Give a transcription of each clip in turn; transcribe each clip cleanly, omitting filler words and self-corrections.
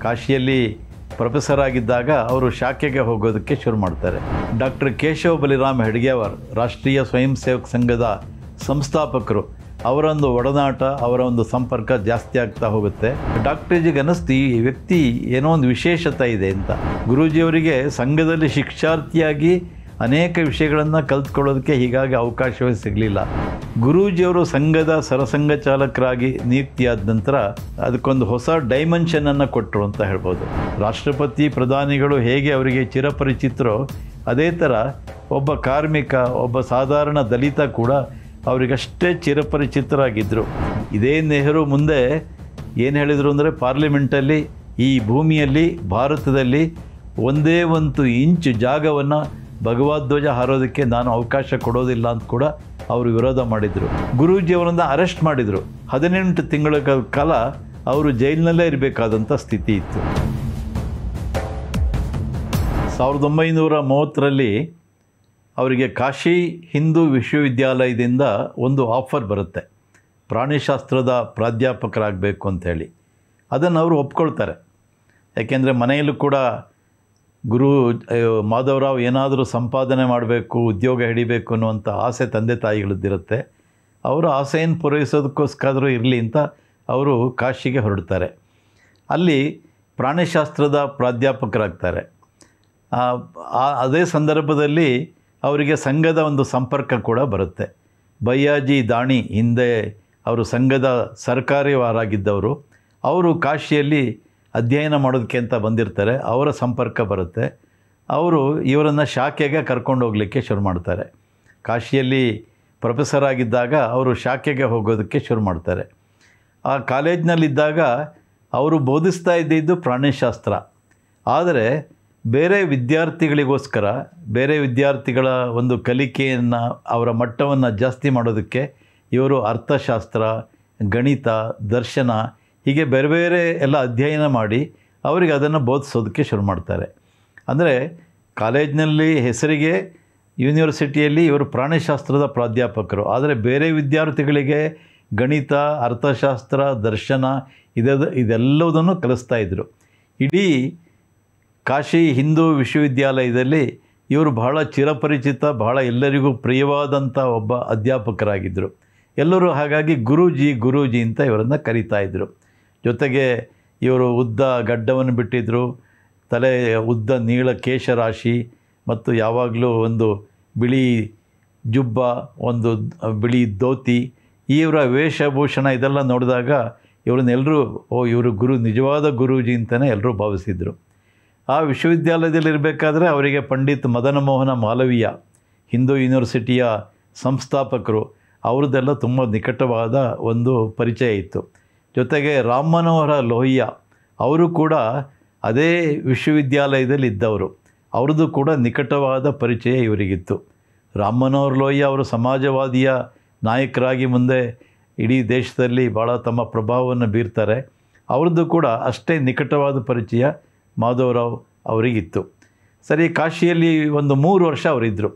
ಕಾಶಿಯಲ್ಲಿ ಪ್ರೊಫೆಸರ್ ಆಗಿದ್ದಾಗ ಅವರು ಶಾಖೆಗೆ ಹೋಗೋದಕ್ಕೆ ಶುರು ಮಾಡ್ತಾರೆ. ಡಾಕ್ಟರ್ ಕೇಶವ ಬಲಿರಾಮ್ ಹೆಡ್ಗೇವಾರ್ ರಾಷ್ಟ್ರೀಯ ಸ್ವಯಂ ಸೇವಕ ಸಂಘದ ಸಂಸ್ಥಾಪಕರು. ಅವರ ಒಂದು ಒಡನಾಟ, ಅವರ ಒಂದು ಸಂಪರ್ಕ ಜಾಸ್ತಿ ಆಗ್ತಾ ಹೋಗುತ್ತೆ. ಡಾಕ್ಟರ್ಜಿಗೆ ಅನ್ನಿಸ್ತು ಈ ವ್ಯಕ್ತಿ ಏನೋ ಒಂದು ವಿಶೇಷತೆ ಇದೆ ಅಂತ. ಗುರೂಜಿಯವರಿಗೆ ಸಂಘದಲ್ಲಿ ಶಿಕ್ಷಾರ್ಥಿಯಾಗಿ ಅನೇಕ ವಿಷಯಗಳನ್ನು ಕಲ್ತ್ಕೊಳ್ಳೋದಕ್ಕೆ ಹೀಗಾಗಿ ಅವಕಾಶವೇ ಸಿಗಲಿಲ್ಲ. ಗುರೂಜಿಯವರು ಸಂಘದ ಸರಸಂಘ ಚಾಲಕರಾಗಿ ನಿಯುಕ್ತಿಯಾದ ನಂತರ ಅದಕ್ಕೊಂದು ಹೊಸ ಡೈಮೆನ್ಷನನ್ನು ಕೊಟ್ಟರು ಅಂತ ಹೇಳ್ಬೋದು. ರಾಷ್ಟ್ರಪತಿ ಪ್ರಧಾನಿಗಳು ಹೇಗೆ ಅವರಿಗೆ ಚಿರಪರಿಚಿತರೋ ಅದೇ ಥರ ಒಬ್ಬ ಕಾರ್ಮಿಕ, ಒಬ್ಬ ಸಾಧಾರಣ ದಲಿತ ಕೂಡ ಅವರಿಗಷ್ಟೇ ಚಿರಪರಿಚಿತರಾಗಿದ್ದರು. ಇದೇ ನೆಹರು ಮುಂದೆ ಏನು ಹೇಳಿದರು ಅಂದರೆ, ಪಾರ್ಲಿಮೆಂಟಲ್ಲಿ ಈ ಭೂಮಿಯಲ್ಲಿ ಭಾರತದಲ್ಲಿ ಒಂದೇ ಒಂದು ಇಂಚು ಜಾಗವನ್ನು ಭಗವದ್ಧ್ವಜ ಹಾರೋದಕ್ಕೆ ನಾನು ಅವಕಾಶ ಕೊಡೋದಿಲ್ಲ ಅಂತ ಕೂಡ ಅವರು ವಿರೋಧ ಮಾಡಿದರು. ಗುರೂಜಿಯವರನ್ನು ಅರೆಸ್ಟ್ ಮಾಡಿದರು. 18 ತಿಂಗಳ ಕಾಲ ಅವರು ಜೈಲಿನಲ್ಲೇ ಇರಬೇಕಾದಂಥ ಸ್ಥಿತಿ ಇತ್ತು. 1930ರಲ್ಲಿ ಅವರಿಗೆ ಕಾಶಿ ಹಿಂದೂ ವಿಶ್ವವಿದ್ಯಾಲಯದಿಂದ ಒಂದು ಆಫರ್ ಬರುತ್ತೆ, ಪ್ರಾಣಿಶಾಸ್ತ್ರದ ಪ್ರಾಧ್ಯಾಪಕರಾಗಬೇಕು ಅಂಥೇಳಿ. ಅದನ್ನು ಅವರು ಒಪ್ಕೊಳ್ತಾರೆ. ಯಾಕೆಂದರೆ ಮನೆಯಲ್ಲೂ ಕೂಡ ಗುರು ಮಾಧವರಾವ್ ಏನಾದರೂ ಸಂಪಾದನೆ ಮಾಡಬೇಕು, ಉದ್ಯೋಗ ಹಿಡಿಬೇಕು ಅನ್ನುವಂಥ ಆಸೆ ತಂದೆ ತಾಯಿಗಳದ್ದಿರುತ್ತೆ. ಅವರು ಆಸೆಯನ್ನು ಪೂರೈಸೋದಕ್ಕೋಸ್ಕರ ಇರಲಿ ಅಂತ ಅವರು ಕಾಶಿಗೆ ಹೊರಡ್ತಾರೆ. ಅಲ್ಲಿ ಪ್ರಾಣಿಶಾಸ್ತ್ರದ ಪ್ರಾಧ್ಯಾಪಕರಾಗ್ತಾರೆ. ಅದೇ ಸಂದರ್ಭದಲ್ಲಿ ಅವರಿಗೆ ಸಂಘದ ಒಂದು ಸಂಪರ್ಕ ಕೂಡ ಬರುತ್ತೆ. ಬಯ್ಯಾಜಿ ದಾಣಿ ಹಿಂದೆ ಅವರು ಸಂಘದ ಸರ್ಕಾರಿಯವರಾಗಿದ್ದವರು, ಅವರು ಕಾಶಿಯಲ್ಲಿ ಅಧ್ಯಯನ ಮಾಡೋದಕ್ಕೆ ಅಂತ ಬಂದಿರ್ತಾರೆ. ಅವರ ಸಂಪರ್ಕ ಬರುತ್ತೆ. ಅವರು ಇವರನ್ನು ಶಾಖೆಗೆ ಕರ್ಕೊಂಡು ಹೋಗಲಿಕ್ಕೆ ಶುರು ಮಾಡ್ತಾರೆ. ಕಾಶಿಯಲ್ಲಿ ಪ್ರೊಫೆಸರ್ ಆಗಿದ್ದಾಗ ಅವರು ಶಾಖೆಗೆ ಹೋಗೋದಕ್ಕೆ ಶುರು ಮಾಡ್ತಾರೆ. ಆ ಕಾಲೇಜ್ನಲ್ಲಿದ್ದಾಗ ಅವರು ಬೋಧಿಸ್ತಾ ಇದ್ದಿದ್ದು ಪ್ರಾಣಿಶಾಸ್ತ್ರ. ಆದರೆ ಬೇರೆ ವಿದ್ಯಾರ್ಥಿಗಳಿಗೋಸ್ಕರ, ಬೇರೆ ವಿದ್ಯಾರ್ಥಿಗಳ ಒಂದು ಕಲಿಕೆಯನ್ನು, ಅವರ ಮಟ್ಟವನ್ನು ಜಾಸ್ತಿ ಮಾಡೋದಕ್ಕೆ ಇವರು ಅರ್ಥಶಾಸ್ತ್ರ, ಗಣಿತ, ದರ್ಶನ ಹೀಗೆ ಬೇರೆ ಬೇರೆ ಎಲ್ಲ ಅಧ್ಯಯನ ಮಾಡಿ ಅವರಿಗೆ ಅದನ್ನು ಬೋಧಿಸೋದಕ್ಕೆ ಶುರು ಮಾಡ್ತಾರೆ. ಅಂದರೆ ಕಾಲೇಜಿನಲ್ಲಿ ಹೆಸರಿಗೆ, ಯೂನಿವರ್ಸಿಟಿಯಲ್ಲಿ ಇವರು ಪ್ರಾಣಿಶಾಸ್ತ್ರದ ಪ್ರಾಧ್ಯಾಪಕರು, ಆದರೆ ಬೇರೆ ವಿದ್ಯಾರ್ಥಿಗಳಿಗೆ ಗಣಿತ, ಅರ್ಥಶಾಸ್ತ್ರ, ದರ್ಶನ ಇದೆಲ್ಲವುದನ್ನು ಕಲಿಸ್ತಾ ಇದ್ದರು. ಇಡೀ ಕಾಶಿ ಹಿಂದೂ ವಿಶ್ವವಿದ್ಯಾಲಯದಲ್ಲಿ ಇವರು ಬಹಳ ಚಿರಪರಿಚಿತ, ಬಹಳ ಎಲ್ಲರಿಗೂ ಪ್ರಿಯವಾದಂಥ ಒಬ್ಬ ಅಧ್ಯಾಪಕರಾಗಿದ್ದರು. ಎಲ್ಲರೂ ಹಾಗಾಗಿ ಗುರೂಜಿ ಅಂತ ಇವರನ್ನು ಕರೀತಾ ಇದ್ದರು. ಜೊತೆಗೆ ಇವರು ಉದ್ದ ಗಡ್ಡವನ್ನು ಬಿಟ್ಟಿದ್ದರು, ತಲೆ ಉದ್ದ ನೀಳ ಕೇಶರಾಶಿ ಮತ್ತು ಯಾವಾಗಲೂ ಒಂದು ಬಿಳಿ ಜುಬ್ಬ, ಒಂದು ಬಿಳಿ ಧೋತಿ, ಇವರ ವೇಷಭೂಷಣ ಇದೆಲ್ಲ ನೋಡಿದಾಗ ಇವರನ್ನೆಲ್ಲರೂ ಇವರು ನಿಜವಾದ ಗುರೂಜಿ ಅಂತಲೇ ಎಲ್ಲರೂ ಭಾವಿಸಿದರು. ಆ ವಿಶ್ವವಿದ್ಯಾಲಯದಲ್ಲಿರಬೇಕಾದ್ರೆ ಅವರಿಗೆ ಪಂಡಿತ್ ಮದನ ಮೋಹನ ಮಾಲವೀಯ, ಹಿಂದೂ ಯೂನಿವರ್ಸಿಟಿಯ ಸಂಸ್ಥಾಪಕರು, ಅವ್ರದ್ದೆಲ್ಲ ತುಂಬ ನಿಕಟವಾದ ಒಂದು ಪರಿಚಯ ಇತ್ತು. ಜೊತೆಗೆ ರಾಮ್ ಮನೋಹರ ಲೋಹಿಯಾ ಅವರು ಕೂಡ ಅದೇ ವಿಶ್ವವಿದ್ಯಾಲಯದಲ್ಲಿ ಇದ್ದವರು, ಅವ್ರದ್ದು ಕೂಡ ನಿಕಟವಾದ ಪರಿಚಯ ಇವರಿಗಿತ್ತು. ರಾಮ್ ಮನೋಹರ್ ಲೋಹಿಯಾ ಅವರು ಸಮಾಜವಾದಿಯ ನಾಯಕರಾಗಿ ಮುಂದೆ ಇಡೀ ದೇಶದಲ್ಲಿ ಭಾಳ ತಮ್ಮ ಪ್ರಭಾವವನ್ನು ಬೀರ್ತಾರೆ. ಅವ್ರದ್ದು ಕೂಡ ಅಷ್ಟೇ ನಿಕಟವಾದ ಪರಿಚಯ ಮಾಧವರಾವ್ ಅವರಿಗಿತ್ತು. ಸರಿ, ಕಾಶಿಯಲ್ಲಿ ಒಂದು 3 ವರ್ಷ ಅವರಿದ್ದರು.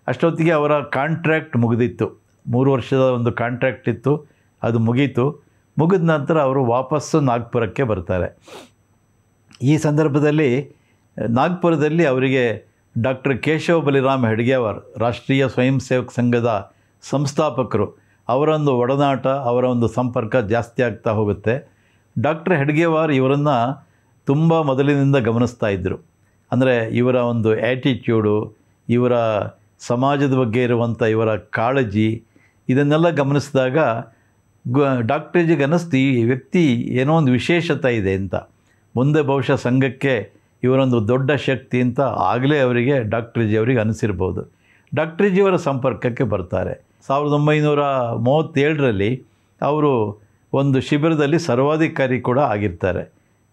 ಅಷ್ಟೊತ್ತಿಗೆ ಅವರ ಕಾಂಟ್ರ್ಯಾಕ್ಟ್ ಮುಗಿದಿತ್ತು. 3 ವರ್ಷದ ಒಂದು ಕಾಂಟ್ರ್ಯಾಕ್ಟ್ ಇತ್ತು, ಅದು ಮುಗೀತು. ಮುಗಿದ ನಂತರ ಅವರು ವಾಪಸ್ಸು ನಾಗ್ಪುರಕ್ಕೆ ಬರ್ತಾರೆ. ಈ ಸಂದರ್ಭದಲ್ಲಿ ನಾಗ್ಪುರದಲ್ಲಿ ಅವರಿಗೆ ಡಾಕ್ಟರ್ ಕೇಶವ ಬಲಿರಾಮ್ ಹೆಡ್ಗೇವಾರ್ ರಾಷ್ಟ್ರೀಯ ಸ್ವಯಂ ಸೇವಕ ಸಂಘದ ಸಂಸ್ಥಾಪಕರು, ಅವರ ಒಂದು ಒಡನಾಟ, ಅವರ ಒಂದು ಸಂಪರ್ಕ ಜಾಸ್ತಿ ಆಗ್ತಾ ಹೋಗುತ್ತೆ. ಡಾಕ್ಟರ್ ಹೆಡ್ಗೇವಾರ್ ಇವರನ್ನು ತುಂಬ ಮೊದಲಿನಿಂದ ಗಮನಿಸ್ತಾ ಇದ್ದರು. ಅಂದರೆ ಇವರ ಒಂದು ಆ್ಯಟಿಟ್ಯೂಡು, ಇವರ ಸಮಾಜದ ಬಗ್ಗೆ ಇರುವಂಥ ಇವರ ಕಾಳಜಿ, ಇದನ್ನೆಲ್ಲ ಗಮನಿಸಿದಾಗ ಡಾಕ್ಟರ್ಜಿಗೆ ಅನ್ನಿಸ್ತು ಈ ವ್ಯಕ್ತಿ ಏನೋ ಒಂದು ವಿಶೇಷತೆ ಇದೆ ಅಂತ. ಮುಂದೆ ಬಹುಶಃ ಸಂಘಕ್ಕೆ ಇವರೊಂದು ದೊಡ್ಡ ಶಕ್ತಿ ಅಂತ ಆಗಲೇ ಅವರಿಗೆ ಡಾಕ್ಟರ್ಜಿಯವರಿಗೆ ಅನಿಸಿರ್ಬೋದು. ಡಾಕ್ಟರ್ಜಿಯವರ ಸಂಪರ್ಕಕ್ಕೆ ಬರ್ತಾರೆ. 1937ರಲ್ಲಿ ಅವರು ಒಂದು ಶಿಬಿರದಲ್ಲಿ ಸರ್ವಾಧಿಕಾರಿ ಕೂಡ ಆಗಿರ್ತಾರೆ.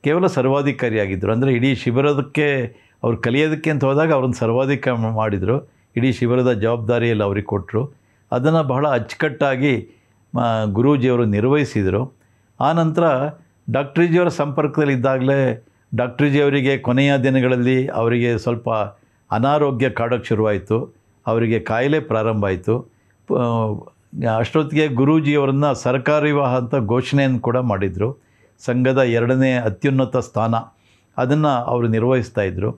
ಕೇವಲ ಸರ್ವಾಧಿಕಾರಿ ಆಗಿದ್ದರು. ಅಂದರೆ ಇಡೀ ಶಿಬಿರದಕ್ಕೆ ಅವ್ರು ಕಲಿಯೋದಕ್ಕೆ ಅಂತ ಹೋದಾಗ ಅವ್ರನ್ನ ಸರ್ವಾಧಿಕಾರಿ ಮಾಡಿದರು. ಇಡೀ ಶಿಬಿರದ ಜವಾಬ್ದಾರಿಯಲ್ಲಿ ಅವ್ರಿಗೆ ಕೊಟ್ಟರು. ಅದನ್ನು ಬಹಳ ಅಚ್ಚುಕಟ್ಟಾಗಿ ಗುರೂಜಿಯವರು ನಿರ್ವಹಿಸಿದರು. ಆನಂತರ ಡಾಕ್ಟರ್ಜಿಯವರ ಸಂಪರ್ಕದಲ್ಲಿದ್ದಾಗಲೇ ಡಾಕ್ಟರ್ಜಿಯವರಿಗೆ ಕೊನೆಯ ದಿನಗಳಲ್ಲಿ ಅವರಿಗೆ ಸ್ವಲ್ಪ ಅನಾರೋಗ್ಯ ಕಾಡೋಕ್ಕೆ ಶುರುವಾಯಿತು. ಅವರಿಗೆ ಕಾಯಿಲೆ ಪ್ರಾರಂಭ ಆಯಿತು. ಅಷ್ಟೊತ್ತಿಗೆ ಗುರೂಜಿಯವರನ್ನು ಸರ್ಕಾರಿ ವಿವಾಹ ಅಂತ ಘೋಷಣೆಯನ್ನು ಕೂಡ ಮಾಡಿದರು. ಸಂಘದ 2ನೇ ಅತ್ಯುನ್ನತ ಸ್ಥಾನ ಅದನ್ನು ಅವರು ನಿರ್ವಹಿಸ್ತಾಯಿದ್ರು.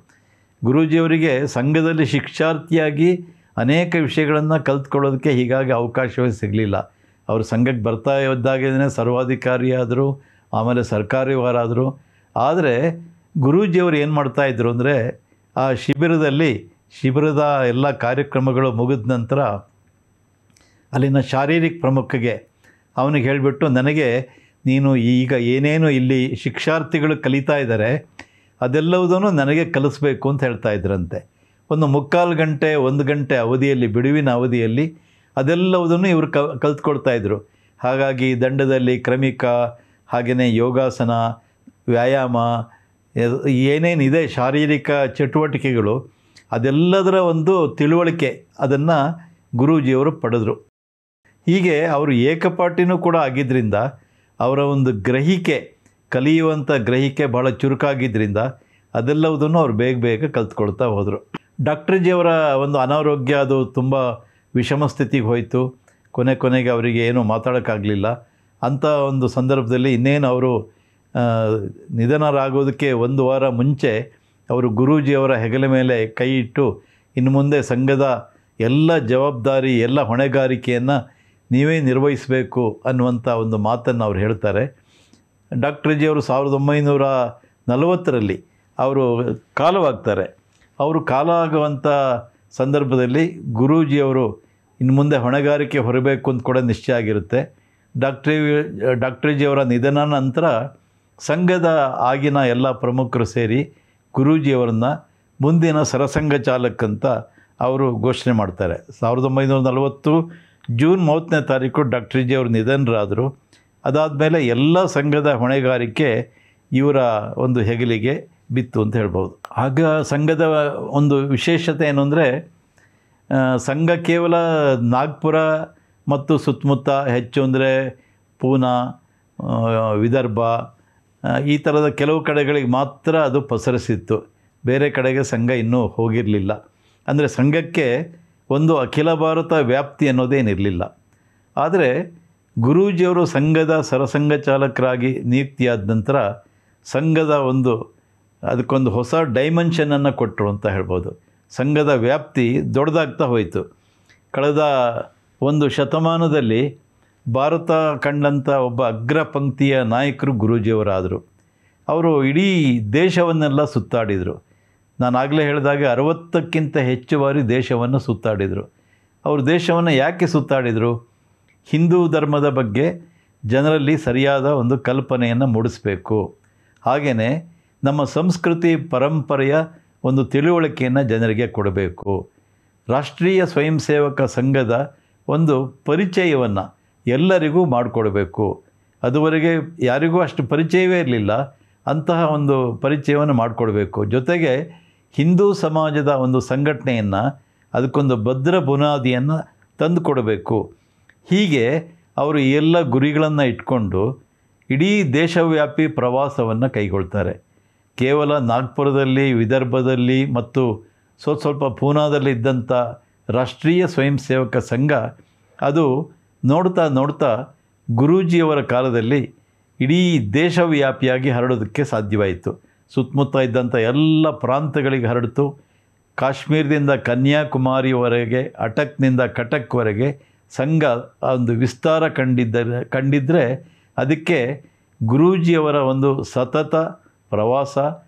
ಗುರೂಜಿಯವರಿಗೆ ಸಂಘದಲ್ಲಿ ಶಿಕ್ಷಾರ್ಥಿಯಾಗಿ ಅನೇಕ ವಿಷಯಗಳನ್ನು ಕಲ್ತ್ಕೊಳ್ಳೋದಕ್ಕೆ ಹೀಗಾಗಿ ಅವಕಾಶವೇ ಸಿಗಲಿಲ್ಲ. ಅವರು ಸಂಘಕ್ಕೆ ಬರ್ತಾ ಇದ್ದಾಗೇ ಸರ್ವಾಧಿಕಾರಿಯಾದರು, ಆಮೇಲೆ ಸರ್ಕಾರಿಯವರಾದರು. ಆದರೆ ಗುರೂಜಿಯವರು ಏನು ಮಾಡ್ತಾಯಿದ್ರು ಅಂದರೆ, ಆ ಶಿಬಿರದ ಎಲ್ಲ ಕಾರ್ಯಕ್ರಮಗಳು ಮುಗಿದ ನಂತರ ಅಲ್ಲಿನ ಶಾರೀರಿಕ ಪ್ರಮುಖಗೆ ಅವನಿಗೆ ಹೇಳಿಬಿಟ್ಟು, ನನಗೆ ನೀನು ಈಗ ಏನೇನು ಇಲ್ಲಿ ಶಿಕ್ಷಾರ್ಥಿಗಳು ಕಲಿತಾ ಇದ್ದಾರೆ ಅದೆಲ್ಲವುದನ್ನು ನನಗೆ ಕಲಿಸ್ಬೇಕು ಅಂತ ಹೇಳ್ತಾ ಇದ್ರಂತೆ. ಒಂದು 3/4 ಗಂಟೆ 1 ಗಂಟೆ ಅವಧಿಯಲ್ಲಿ, ಬಿಡುವಿನ ಅವಧಿಯಲ್ಲಿ ಅದೆಲ್ಲವುದನ್ನು ಇವರು ಕಲ್ತ್ಕೊಳ್ತಾಯಿದ್ರು. ಹಾಗಾಗಿ ದಂಡದಲ್ಲಿ ಕ್ರಮಿಕ, ಹಾಗೆಯೇ ಯೋಗಾಸನ, ವ್ಯಾಯಾಮ, ಏನೇನಿದೆ ಶಾರೀರಿಕ ಚಟುವಟಿಕೆಗಳು, ಅದೆಲ್ಲದರ ಒಂದು ತಿಳುವಳಿಕೆ ಅದನ್ನು ಗುರೂಜಿಯವರು ಪಡೆದರು. ಹೀಗೆ ಅವರು ಏಕಪಾಟಿನೂ ಕೂಡ ಆಗಿದ್ದರಿಂದ ಅವರ ಒಂದು ಕಲಿಯುವಂಥ ಗ್ರಹಿಕೆ ಭಾಳ ಚುರುಕಾಗಿದ್ದರಿಂದ ಅದೆಲ್ಲವುದನ್ನು ಅವ್ರು ಬೇಗ ಕಲ್ತ್ಕೊಳ್ತಾ ಹೋದರು. ಡಾಕ್ಟರ್ ಜಿಯವರ ಒಂದು ಅನಾರೋಗ್ಯ ಅದು ತುಂಬ ವಿಷಮ ಸ್ಥಿತಿಗೆ ಹೋಯಿತು. ಕೊನೆಗೆ ಅವರಿಗೆ ಏನೂ ಮಾತಾಡೋಕ್ಕಾಗಲಿಲ್ಲ. ಅಂಥ ಒಂದು ಸಂದರ್ಭದಲ್ಲಿ ಇನ್ನೇನು ಅವರು ನಿಧನರಾಗೋದಕ್ಕೆ 1 ವಾರ ಮುಂಚೆ ಅವರು ಗುರೂಜಿಯವರ ಹೆಗಲ ಮೇಲೆ ಕೈ ಇಟ್ಟು, ಇನ್ನು ಮುಂದೆ ಸಂಘದ ಎಲ್ಲ ಜವಾಬ್ದಾರಿ, ಎಲ್ಲ ಹೊಣೆಗಾರಿಕೆಯನ್ನು ನೀವೇ ನಿರ್ವಹಿಸಬೇಕು ಅನ್ನುವಂಥ ಒಂದು ಮಾತನ್ನು ಅವ್ರು ಹೇಳ್ತಾರೆ. ಡಾಕ್ಟರ್ ಜಿಯವರು 1940ರಲ್ಲಿ ಅವರು ಕಾಲವಾಗ್ತಾರೆ. ಅವರು ಕಾಲ ಆಗುವಂಥ ಸಂದರ್ಭದಲ್ಲಿ ಗುರೂಜಿಯವರು ಇನ್ನು ಮುಂದೆ ಹೊಣೆಗಾರಿಕೆ ಹೊರಬೇಕು ಅಂತ ಕೂಡ ನಿಶ್ಚಯ ಆಗಿರುತ್ತೆ. ಡಾಕ್ಟರ್ ಜಿಯವರ ನಿಧನ ನಂತರ ಸಂಘದ ಆಗಿನ ಎಲ್ಲ ಪ್ರಮುಖರು ಸೇರಿ ಗುರೂಜಿಯವರನ್ನ ಮುಂದಿನ ಸರಸಂಘ ಚಾಲಕಂತ ಅವರು ಘೋಷಣೆ ಮಾಡ್ತಾರೆ. 1940 ಜೂನ್ 30ನೇ ತಾರೀಕು ಡಾಕ್ಟರ್ ಜಿಯವರು ನಿಧನರಾದರು. ಅದಾದಮೇಲೆ ಎಲ್ಲ ಸಂಘದ ಹೊಣೆಗಾರಿಕೆ ಇವರ ಒಂದು ಹೆಗಲಿಗೆ ಬಿತ್ತು ಅಂತ ಹೇಳ್ಬೋದು. ಆಗ ಸಂಘದ ಒಂದು ವಿಶೇಷತೆ ಏನು ಅಂದರೆ, ಸಂಘ ಕೇವಲ ನಾಗ್ಪುರ ಮತ್ತು ಸುತ್ತಮುತ್ತ, ಹೆಚ್ಚು ಅಂದರೆ ಪೂನಾ, ವಿದರ್ಭ, ಈ ಥರದ ಕೆಲವು ಕಡೆಗಳಿಗೆ ಮಾತ್ರ ಅದು ಪಸರಿಸಿತ್ತು. ಬೇರೆ ಕಡೆಗೆ ಸಂಘ ಇನ್ನೂ ಹೋಗಿರಲಿಲ್ಲ. ಅಂದರೆ ಸಂಘಕ್ಕೆ ಒಂದು ಅಖಿಲ ಭಾರತ ವ್ಯಾಪ್ತಿ ಅನ್ನೋದೇನಿರಲಿಲ್ಲ. ಆದರೆ ಗುರೂಜಿಯವರು ಸಂಘದ ಸರಸಂಘ ಚಾಲಕರಾಗಿ ನಿಯುಕ್ತಿಯಾದ ನಂತರ ಸಂಘದ ಅದಕ್ಕೊಂದು ಹೊಸ ಡೈಮೆನ್ಷನನ್ನು ಕೊಟ್ಟರು ಅಂತ ಹೇಳ್ಬೋದು. ಸಂಘದ ವ್ಯಾಪ್ತಿ ದೊಡ್ಡದಾಗ್ತಾ ಹೋಯಿತು. ಕಳೆದ ಒಂದು ಶತಮಾನದಲ್ಲಿ ಭಾರತ ಕಂಡಂಥ ಒಬ್ಬ ಅಗ್ರ ಪಂಕ್ತಿಯ ನಾಯಕರು ಗುರೂಜಿಯವರಾದರು. ಅವರು ಇಡೀ ದೇಶವನ್ನೆಲ್ಲ ಸುತ್ತಾಡಿದರು. ನಾನು ಆಗಲೇ ಹೇಳಿದಾಗ 60ಕ್ಕಿಂತ ಹೆಚ್ಚು ಬಾರಿ ದೇಶವನ್ನು ಸುತ್ತಾಡಿದರು. ಅವರು ದೇಶವನ್ನು ಯಾಕೆ ಸುತ್ತಾಡಿದರು? ಹಿಂದೂ ಧರ್ಮದ ಬಗ್ಗೆ ಜನರಲ್ಲಿ ಸರಿಯಾದ ಒಂದು ಕಲ್ಪನೆಯನ್ನು ಮೂಡಿಸಬೇಕು, ಹಾಗೆಯೇ ನಮ್ಮ ಸಂಸ್ಕೃತಿ ಪರಂಪರೆಯ ಒಂದು ತಿಳುವಳಿಕೆಯನ್ನು ಜನರಿಗೆ ಕೊಡಬೇಕು. ರಾಷ್ಟ್ರೀಯ ಸ್ವಯಂ ಸೇವಕ ಸಂಘದ ಒಂದು ಪರಿಚಯವನ್ನು ಎಲ್ಲರಿಗೂ ಮಾಡಿಕೊಡಬೇಕು. ಅದುವರೆಗೆ ಯಾರಿಗೂ ಅಷ್ಟು ಪರಿಚಯವೇ ಇರಲಿಲ್ಲ. ಅಂತಹ ಒಂದು ಪರಿಚಯವನ್ನು ಮಾಡಿಕೊಡ್ಬೇಕು. ಜೊತೆಗೆ ಹಿಂದೂ ಸಮಾಜದ ಒಂದು ಸಂಘಟನೆಯನ್ನು, ಅದಕ್ಕೊಂದು ಭದ್ರ ಬುನಾದಿಯನ್ನು ತಂದು ಕೊಡಬೇಕು. ಹೀಗೆ ಅವರು ಎಲ್ಲ ಗುರಿಗಳನ್ನು ಇಟ್ಕೊಂಡು ಇಡೀ ದೇಶವ್ಯಾಪಿ ಪ್ರವಾಸವನ್ನು ಕೈಗೊಳ್ತಾರೆ. ಕೇವಲ ನಾಗ್ಪುರದಲ್ಲಿ, ವಿದರ್ಭದಲ್ಲಿ ಮತ್ತು ಸ್ವಲ್ಪ ಪೂನಾದಲ್ಲಿ ಇದ್ದಂಥ ರಾಷ್ಟ್ರೀಯ ಸ್ವಯಂ ಸೇವಕ ಸಂಘ ಅದು ನೋಡ್ತಾ ಗುರೂಜಿಯವರ ಕಾಲದಲ್ಲಿ ಇಡೀ ದೇಶವ್ಯಾಪಿಯಾಗಿ ಹರಡೋದಕ್ಕೆ ಸಾಧ್ಯವಾಯಿತು. ಸುತ್ತಮುತ್ತ ಇದ್ದಂಥ ಎಲ್ಲ ಪ್ರಾಂತಗಳಿಗೆ ಹರಡಿತು. ಕಾಶ್ಮೀರದಿಂದ ಕನ್ಯಾಕುಮಾರಿವರೆಗೆ, ಅಟಕ್ನಿಂದ ಕಟಕ್ವರೆಗೆ ಸಂಘ ಒಂದು ವಿಸ್ತಾರ ಕಂಡಿದ್ದರೆ ಅದಕ್ಕೆ ಗುರೂಜಿಯವರ ಒಂದು ಸತತ ಪ್ರವಾಸ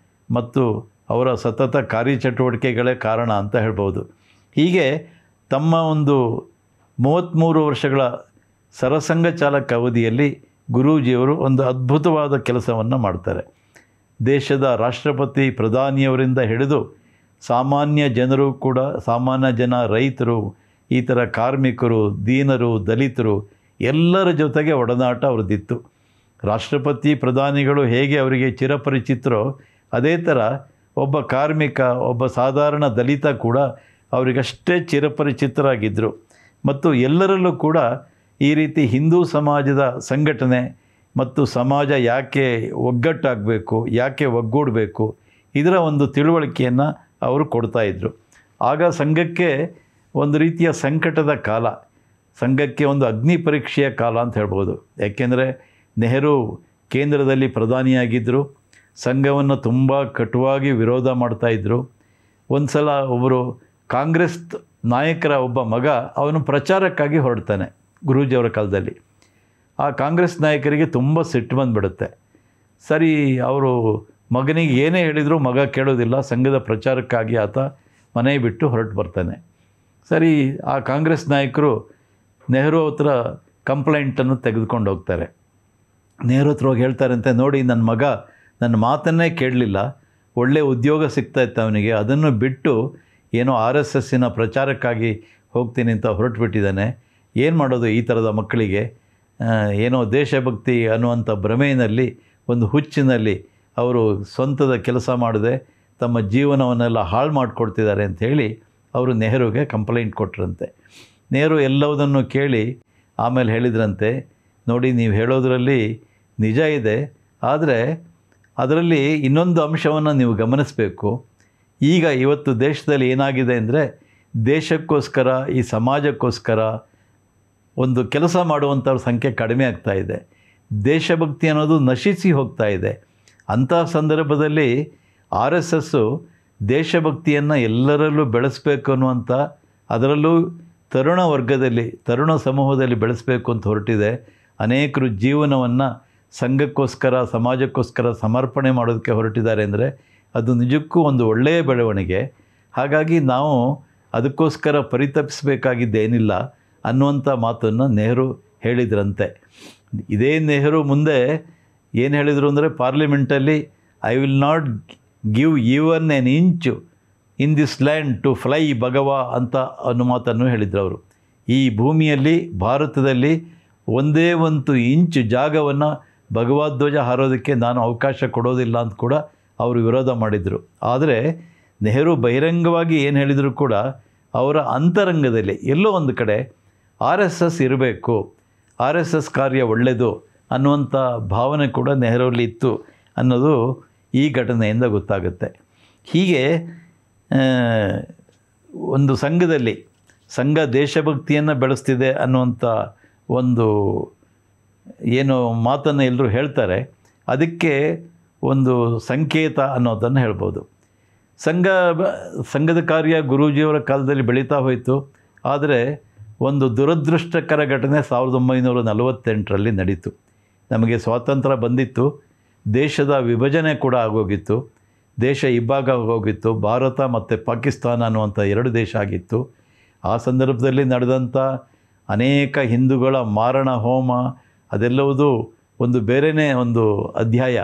ಮತ್ತು ಅವರ ಸತತ ಕಾರ್ಯಚಟುವಟಿಕೆಗಳೇ ಕಾರಣ ಅಂತ ಹೇಳ್ಬೋದು. ಹೀಗೆ ತಮ್ಮ ಒಂದು 33 ವರ್ಷಗಳ ಸರಸಂಘ ಚಾಲಕ ಅವಧಿಯಲ್ಲಿ ಗುರೂಜಿಯವರು ಒಂದು ಅದ್ಭುತವಾದ ಕೆಲಸವನ್ನು ಮಾಡ್ತಾರೆ. ದೇಶದ ರಾಷ್ಟ್ರಪತಿ, ಪ್ರಧಾನಿಯವರಿಂದ ಹಿಡಿದು ಸಾಮಾನ್ಯ ಜನರು ಕೂಡ, ಸಾಮಾನ್ಯ ಜನ, ರೈತರು, ಈ ಥರ ಕಾರ್ಮಿಕರು, ದೀನರು, ದಲಿತರು ಎಲ್ಲರ ಜೊತೆಗೆ ಒಡನಾಟ ಅವ್ರದ್ದಿತ್ತು. ರಾಷ್ಟ್ರಪತಿ ಪ್ರಧಾನಿಗಳು ಹೇಗೆ ಅವರಿಗೆ ಚಿರಪರಿಚಿತರೋ ಅದೇ ಥರ ಒಬ್ಬ ಕಾರ್ಮಿಕ, ಒಬ್ಬ ಸಾಧಾರಣ ದಲಿತ ಕೂಡ ಅವರಿಗಷ್ಟೇ ಚಿರಪರಿಚಿತರಾಗಿದ್ದರು. ಮತ್ತು ಎಲ್ಲರಲ್ಲೂ ಕೂಡ ಈ ರೀತಿ ಹಿಂದೂ ಸಮಾಜದ ಸಂಘಟನೆ ಮತ್ತು ಸಮಾಜ ಯಾಕೆ ಒಗ್ಗಟ್ಟಾಗಬೇಕು, ಯಾಕೆ ಒಗ್ಗೂಡಬೇಕು, ಇದರ ಒಂದು ತಿಳುವಳಿಕೆಯನ್ನು ಅವರು ಕೊಡ್ತಾಯಿದ್ರು. ಆಗ ಸಂಘಕ್ಕೆ ಒಂದು ರೀತಿಯ ಸಂಕಟದ ಕಾಲ, ಸಂಘಕ್ಕೆ ಒಂದು ಅಗ್ನಿ ಪರೀಕ್ಷೆಯ ಕಾಲ ಅಂತ ಹೇಳ್ಬೋದು. ಯಾಕೆಂದರೆ ನೆಹರು ಕೇಂದ್ರದಲ್ಲಿ ಪ್ರಧಾನಿಯಾಗಿದ್ದರು. ಸಂಘವನ್ನು ತುಂಬ ಕಟುವಾಗಿ ವಿರೋಧ ಮಾಡ್ತಾಯಿದ್ರು. ಒಂದು ಸಲ ಒಬ್ಬರು ಕಾಂಗ್ರೆಸ್ ನಾಯಕರ ಒಬ್ಬ ಮಗ ಅವನು ಪ್ರಚಾರಕ್ಕಾಗಿ ಹೊರಡ್ತಾನೆ ಗುರೂಜಿಯವರ ಕಾಲದಲ್ಲಿ. ಆ ಕಾಂಗ್ರೆಸ್ ನಾಯಕರಿಗೆ ತುಂಬ ಸಿಟ್ಟು ಬಂದುಬಿಡುತ್ತೆ. ಸರಿ, ಅವರು ಮಗನಿಗೆ ಏನೇ ಹೇಳಿದರೂ ಮಗ ಕೇಳೋದಿಲ್ಲ. ಸಂಘದ ಪ್ರಚಾರಕ್ಕಾಗಿ ಆತ ಮನೆ ಬಿಟ್ಟು ಹೊರಟು ಬರ್ತಾನೆ. ಸರಿ, ಆ ಕಾಂಗ್ರೆಸ್ ನಾಯಕರು ನೆಹರು ಹತ್ರ ಕಂಪ್ಲೇಂಟನ್ನು ತೆಗೆದುಕೊಂಡು ಹೋಗ್ತಾರೆ. ನೆಹರು ಹತ್ರ ಹೋಗಿ ಹೇಳ್ತಾರಂತೆ, ನೋಡಿ ನನ್ನ ಮಗ ನನ್ನ ಮಾತನ್ನೇ ಕೇಳಲಿಲ್ಲ, ಒಳ್ಳೆಯ ಉದ್ಯೋಗ ಸಿಗ್ತಾಯಿತ್ತು ಅವನಿಗೆ, ಅದನ್ನು ಬಿಟ್ಟು ಏನೋ RSSನ ಪ್ರಚಾರಕ್ಕಾಗಿ ಹೋಗ್ತೀನಿ ಅಂತ ಹೊರಟುಬಿಟ್ಟಿದ್ದಾನೆ. ಏನು ಮಾಡೋದು ಈ ಥರದ ಮಕ್ಕಳಿಗೆ? ಏನೋ ದೇಶಭಕ್ತಿ ಅನ್ನುವಂಥ ಭ್ರಮೆಯಲ್ಲಿ, ಒಂದು ಹುಚ್ಚಿನಲ್ಲಿ ಅವರು ಸ್ವಂತದ ಕೆಲಸ ಮಾಡದೆ ತಮ್ಮ ಜೀವನವನ್ನೆಲ್ಲ ಹಾಳು ಮಾಡಿಕೊಡ್ತಿದ್ದಾರೆ ಅಂಥೇಳಿ ಅವರು ನೆಹರುಗೆ ಕಂಪ್ಲೇಂಟ್ ಕೊಟ್ಟರಂತೆ. ನೆಹರು ಎಲ್ಲವುದನ್ನು ಕೇಳಿ ಆಮೇಲೆ ಹೇಳಿದ್ರಂತೆ, ನೋಡಿ ನೀವು ಹೇಳೋದರಲ್ಲಿ ನಿಜ ಇದೆ, ಆದರೆ ಅದರಲ್ಲಿ ಇನ್ನೊಂದು ಅಂಶವನ್ನು ನೀವು ಗಮನಿಸಬೇಕು. ಈಗ ಇವತ್ತು ದೇಶದಲ್ಲಿ ಏನಾಗಿದೆ ಅಂದರೆ, ದೇಶಕ್ಕೋಸ್ಕರ ಈ ಸಮಾಜಕ್ಕೋಸ್ಕರ ಒಂದು ಕೆಲಸ ಮಾಡುವಂಥವ್ರ ಸಂಖ್ಯೆ ಕಡಿಮೆ ಆಗ್ತಾ ಇದೆ. ದೇಶಭಕ್ತಿ ಅನ್ನೋದು ನಶಿಸಿ ಹೋಗ್ತಾ ಇದೆ. ಅಂತಹ ಸಂದರ್ಭದಲ್ಲಿ RSSಸು ದೇಶಭಕ್ತಿಯನ್ನು ಎಲ್ಲರಲ್ಲೂ ಬೆಳೆಸಬೇಕು ಅನ್ನುವಂಥ, ಅದರಲ್ಲೂ ತರುಣ ವರ್ಗದಲ್ಲಿ, ತರುಣ ಸಮೂಹದಲ್ಲಿ ಬೆಳೆಸಬೇಕು ಅಂತ ಹೊರಟಿದೆ. ಅನೇಕರು ಜೀವನವನ್ನು ಸಂಘಕ್ಕೋಸ್ಕರ ಸಮಾಜಕ್ಕೋಸ್ಕರ ಸಮರ್ಪಣೆ ಮಾಡೋದಕ್ಕೆ ಹೊರಟಿದ್ದಾರೆ ಅಂದರೆ ಅದು ನಿಜಕ್ಕೂ ಒಂದು ಒಳ್ಳೆಯ ಬೆಳವಣಿಗೆ. ಹಾಗಾಗಿ ನಾವು ಅದಕ್ಕೋಸ್ಕರ ಪರಿತಪಿಸಬೇಕಾಗಿದ್ದೇನಿಲ್ಲ ಅನ್ನುವಂಥ ಮಾತನ್ನು ನೆಹರು ಹೇಳಿದ್ರಂತೆ. ಇದೇ ನೆಹರು ಮುಂದೆ ಏನು ಹೇಳಿದರು ಅಂದರೆ, ಪಾರ್ಲಿಮೆಂಟಲ್ಲಿ I will not give even an inch in this land to fly bhagwa ಅಂತ ಅನ್ನೋ ಮಾತನ್ನು ಹೇಳಿದರು ಅವರು. ಈ ಭೂಮಿಯಲ್ಲಿ, ಭಾರತದಲ್ಲಿ ಒಂದೇ ಒಂದು ಇಂಚು ಜಾಗವನ್ನು ಭಗವಧ್ವಜ ಹಾರೋದಕ್ಕೆ ನಾನು ಅವಕಾಶ ಕೊಡೋದಿಲ್ಲ ಅಂತ ಕೂಡ ಅವರು ವಿರೋಧ ಮಾಡಿದರು. ಆದರೆ ನೆಹರು ಬಹಿರಂಗವಾಗಿ ಏನು ಹೇಳಿದರೂ ಕೂಡ ಅವರ ಅಂತರಂಗದಲ್ಲಿ ಎಲ್ಲೋ ಒಂದು ಕಡೆ RSS ಇರಬೇಕು, RSS ಕಾರ್ಯ ಒಳ್ಳೆಯದು ಅನ್ನುವಂಥ ಭಾವನೆ ಕೂಡ ನೆಹರುವಲ್ಲಿ ಇತ್ತು ಅನ್ನೋದು ಈ ಘಟನೆಯಿಂದ ಗೊತ್ತಾಗುತ್ತೆ. ಹೀಗೆ ಒಂದು ಸಂಘದಲ್ಲಿ, ಸಂಘ ದೇಶಭಕ್ತಿಯನ್ನು ಬೆಳೆಸ್ತಿದೆ ಅನ್ನುವಂಥ ಒಂದು ಏನು ಮಾತನ್ನು ಎಲ್ಲರೂ ಹೇಳ್ತಾರೆ, ಅದಕ್ಕೆ ಒಂದು ಸಂಕೇತ ಅನ್ನೋದನ್ನು ಹೇಳ್ಬೋದು. ಸಂಘದ ಕಾರ್ಯ ಗುರೂಜಿಯವರ ಕಾಲದಲ್ಲಿ ಬೆಳೀತಾ ಹೋಯಿತು. ಆದರೆ ಒಂದು ದುರದೃಷ್ಟಕರ ಘಟನೆ 1948ರಲ್ಲಿ ನಡೀತು. ನಮಗೆ ಸ್ವಾತಂತ್ರ್ಯ ಬಂದಿತ್ತು, ದೇಶದ ವಿಭಜನೆ ಕೂಡ ಆಗೋಗಿತ್ತು, ದೇಶ ಇಬ್ಬಾಗ ಆಗೋಗಿತ್ತು. ಭಾರತ ಮತ್ತು ಪಾಕಿಸ್ತಾನ ಅನ್ನುವಂಥ ಎರಡು ದೇಶ ಆಗಿತ್ತು. ಆ ಸಂದರ್ಭದಲ್ಲಿ ನಡೆದಂಥ ಅನೇಕ ಹಿಂದೂಗಳ ಮಾರಣ ಹೋಮ ಅದೆಲ್ಲವುದು ಒಂದು ಬೇರೆಯೇ ಒಂದು ಅಧ್ಯಾಯ.